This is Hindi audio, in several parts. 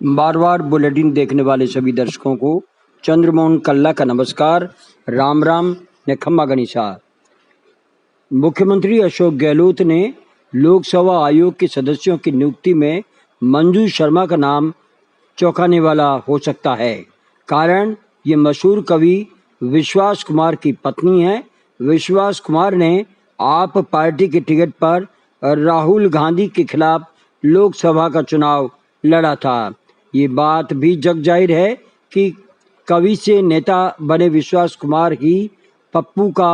बार बार बुलेटिन देखने वाले सभी दर्शकों को चंद्रमोहन कल्ला का नमस्कार। राम राम ने खम्मा गणिसा। मुख्यमंत्री अशोक गहलोत ने लोकसभा आयोग के सदस्यों की नियुक्ति में मंजू शर्मा का नाम चौंकाने वाला हो सकता है। कारण ये मशहूर कवि विश्वास कुमार की पत्नी है। विश्वास कुमार ने आप पार्टी के टिकट पर राहुल गांधी के खिलाफ लोकसभा का चुनाव लड़ा था। ये बात भी जग जाहिर है कि कवि से नेता बने विश्वास कुमार ही पप्पू का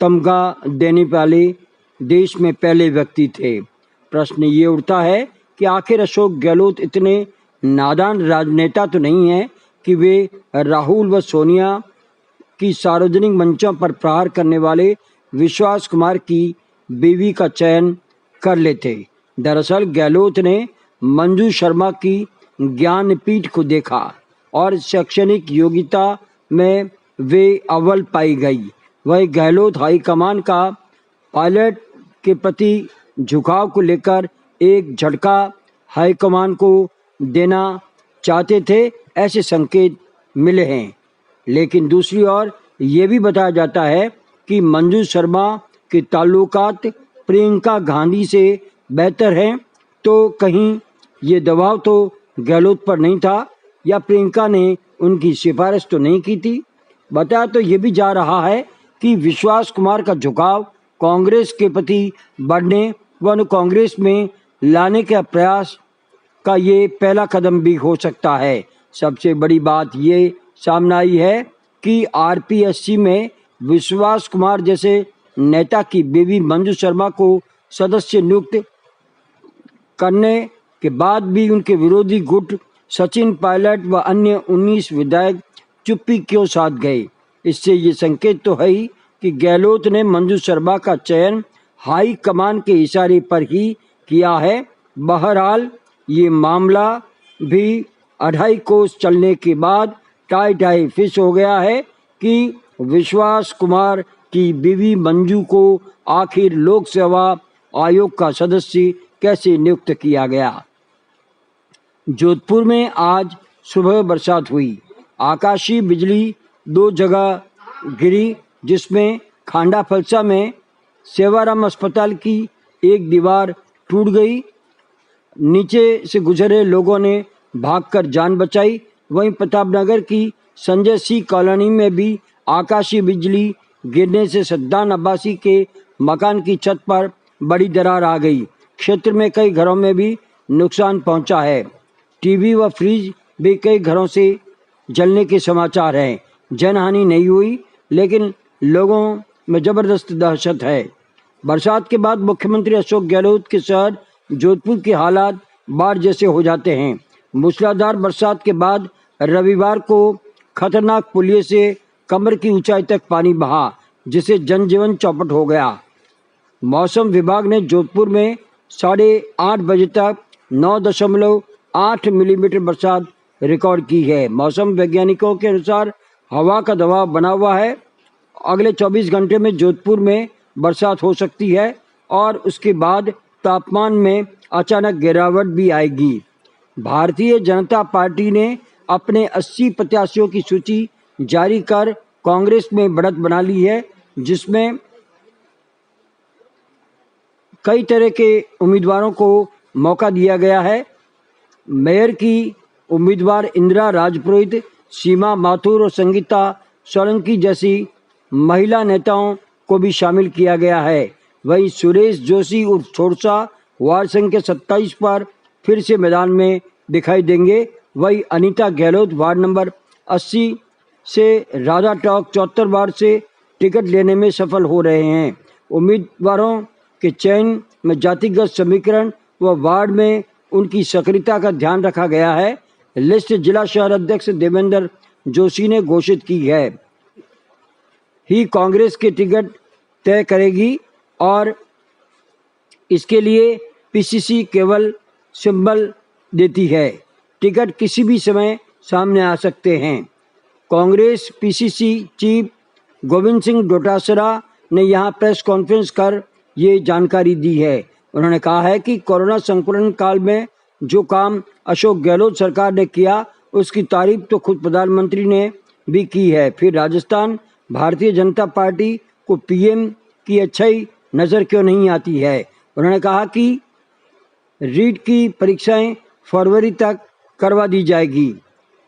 तमगा देने वाले देश में पहले व्यक्ति थे। प्रश्न ये उठता है कि आखिर अशोक गहलोत इतने नादान राजनेता तो नहीं है कि वे राहुल व सोनिया की सार्वजनिक मंचों पर प्रहार करने वाले विश्वास कुमार की बीवी का चयन कर लेते। दरअसल गहलोत ने मंजू शर्मा की ज्ञानपीठ को देखा और शैक्षणिक योग्यता में वे अव्वल पाई गई। वह गहलोत हाईकमान का पायलट के प्रति झुकाव को लेकर एक झटका हाईकमान को देना चाहते थे, ऐसे संकेत मिले हैं। लेकिन दूसरी ओर ये भी बताया जाता है कि मंजू शर्मा के ताल्लुकात प्रियंका गांधी से बेहतर हैं, तो कहीं ये दबाव तो गहलोत पर नहीं था या प्रियंका ने उनकी सिफारिश तो नहीं की थी। बताया तो ये भी जा रहा है कि विश्वास कुमार का झुकाव कांग्रेस के प्रति बढ़ने व उन्हें कांग्रेस में लाने के प्रयास का ये पहला कदम भी हो सकता है। सबसे बड़ी बात ये सामने आई है कि आरपीएससी में विश्वास कुमार जैसे नेता की बीवी मंजू शर्मा को सदस्य नियुक्त करने के बाद भी उनके विरोधी गुट सचिन पायलट व अन्य 19 विधायक चुप्पी क्यों साध गए। इससे ये संकेत तो है ही कि गहलोत ने मंजू शर्मा का चयन हाई कमान के इशारे पर ही किया है। बहरहाल ये मामला भी 2.5 कोस चलने के बाद टाई फिश हो गया है कि विश्वास कुमार की बीवी मंजू को आखिर लोकसभा आयोग का सदस्य कैसे नियुक्त किया गया। जोधपुर में आज सुबह बरसात हुई। आकाशीय बिजली 2 जगह गिरी, जिसमें खांडा फलसा में सेवाराम अस्पताल की एक दीवार टूट गई। नीचे से गुजरे लोगों ने भागकर जान बचाई। वहीं प्रतापनगर की संजय सिंह कॉलोनी में भी आकाशीय बिजली गिरने से सद्दान अब्बासी के मकान की छत पर बड़ी दरार आ गई। क्षेत्र में कई घरों में भी नुकसान पहुंचा है। टीवी व फ्रिज भी कई घरों से जलने के समाचार हैं। जनहानि नहीं हुई, लेकिन लोगों में जबरदस्त दहशत है। बरसात के बाद मुख्यमंत्री अशोक गहलोत के शहर जोधपुर के हालात बाढ़ जैसे हो जाते हैं। मूसलाधार बरसात के बाद रविवार को खतरनाक पुलिये से कमर की ऊंचाई तक पानी बहा, जिससे जनजीवन चौपट हो गया। मौसम विभाग ने जोधपुर में 8:30 बजे तक 9.8 मिलीमीटर बरसात रिकॉर्ड की है। मौसम वैज्ञानिकों के अनुसार हवा का दबाव बना हुआ है। अगले 24 घंटे में जोधपुर में बरसात हो सकती है और उसके बाद तापमान में अचानक गिरावट भी आएगी। भारतीय जनता पार्टी ने अपने 80 प्रत्याशियों की सूची जारी कर कांग्रेस में बढ़त बना ली है, जिसमें कई तरह के उम्मीदवारों को मौका दिया गया है। मेयर की उम्मीदवार इंदिरा राजपुरोहित, सीमा माथुर और संगीता सोलंकी जैसी महिला नेताओं को भी शामिल किया गया है। वहीं सुरेश जोशी उर्फ छोरसा वार्ड संख्या 27 पर फिर से मैदान में दिखाई देंगे। वहीं अनीता गहलोत वार्ड नंबर 80 से राधा टॉक 74 वार्ड से टिकट लेने में सफल हो रहे हैं। उम्मीदवारों के चयन में जातिगत समीकरण व वार्ड में उनकी सक्रियता का ध्यान रखा गया है। लिस्ट जिला शहर अध्यक्ष देवेंद्र जोशी ने घोषित की है। ही कांग्रेस के टिकट तय करेगी और इसके लिए पीसीसी केवल सिंबल देती है। टिकट किसी भी समय सामने आ सकते हैं। कांग्रेस पीसीसी चीफ गोविंद सिंह डोटासरा ने यहां प्रेस कॉन्फ्रेंस कर ये जानकारी दी है। उन्होंने कहा है कि कोरोना संक्रमण काल में जो काम अशोक गहलोत सरकार ने किया उसकी तारीफ तो खुद प्रधानमंत्री ने भी की है। फिर राजस्थान भारतीय जनता पार्टी को पीएम की अच्छाई नजर क्यों नहीं आती है। उन्होंने कहा कि रीट की परीक्षाएं फरवरी तक करवा दी जाएगी।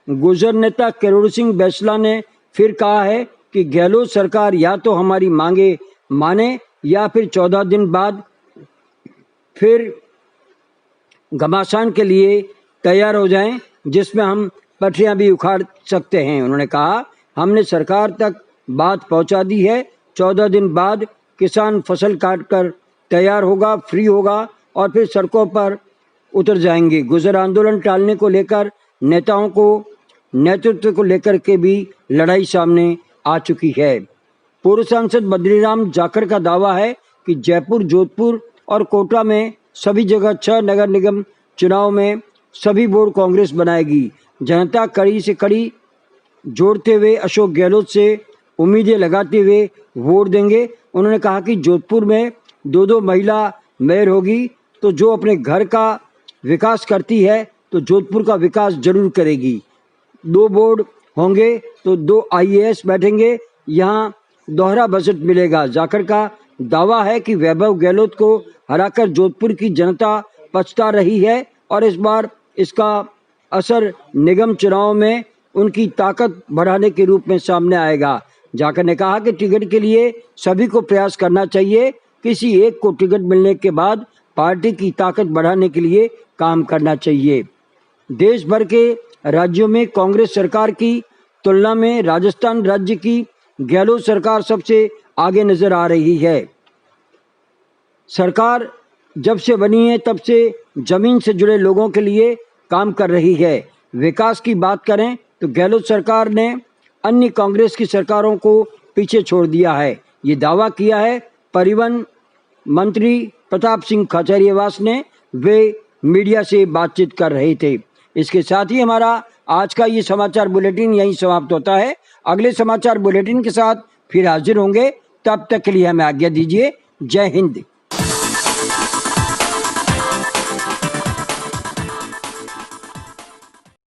गुर्जर नेता करोड़ सिंह बैसला ने फिर कहा है कि गहलोत सरकार या तो हमारी मांगे माने या फिर 14 दिन बाद फिर घमासान के लिए तैयार हो जाएं, जिसमें हम पटरियां भी उखाड़ सकते हैं। उन्होंने कहा हमने सरकार तक बात पहुंचा दी है। 14 दिन बाद किसान फसल काट कर तैयार होगा, फ्री होगा और फिर सड़कों पर उतर जाएंगे। गुर्जर आंदोलन टालने को लेकर नेताओं को नेतृत्व को लेकर के भी लड़ाई सामने आ चुकी है। पूर्व सांसद बद्रीराम जाखड़ का दावा है कि जयपुर, जोधपुर और कोटा में सभी जगह 6 नगर निगम चुनाव में सभी बोर्ड कांग्रेस बनाएगी। जनता कड़ी से कड़ी जोड़ते हुए अशोक गहलोत से उम्मीदें लगाते हुए वोट देंगे। उन्होंने कहा कि जोधपुर में 2 महिला मेयर होगी तो जो अपने घर का विकास करती है तो जोधपुर का विकास जरूर करेगी। 2 बोर्ड होंगे तो 2 IAS बैठेंगे, यहाँ दोहरा बजट मिलेगा। जाखड़ का दावा है कि वैभव गहलोत को हराकर जोधपुर की जनता पछता रही है और इस बार इसका असर निगम चुनाव में उनकी ताकत बढ़ाने के रूप में सामने आएगा। जाखड़ ने कहा कि टिकट के लिए सभी को प्रयास करना चाहिए। किसी एक को टिकट मिलने के बाद पार्टी की ताकत बढ़ाने के लिए काम करना चाहिए। देश भर के राज्यों में कांग्रेस सरकार की तुलना में राजस्थान राज्य की गहलोत सरकार सबसे आगे नजर आ रही है। सरकार जब से बनी है तब से जमीन से जुड़े लोगों के लिए काम कर रही है। विकास की बात करें तो गहलोत सरकार ने अन्य कांग्रेस की सरकारों को पीछे छोड़ दिया है। ये दावा किया है परिवहन मंत्री प्रताप सिंह खाचरियावास ने। वे मीडिया से बातचीत कर रहे थे। इसके साथ ही हमारा आज का ये समाचार बुलेटिन यहीं समाप्त होता है। अगले समाचार बुलेटिन के साथ फिर हाजिर होंगे। तब तक के लिए हमें आज्ञा दीजिए। जय हिंद।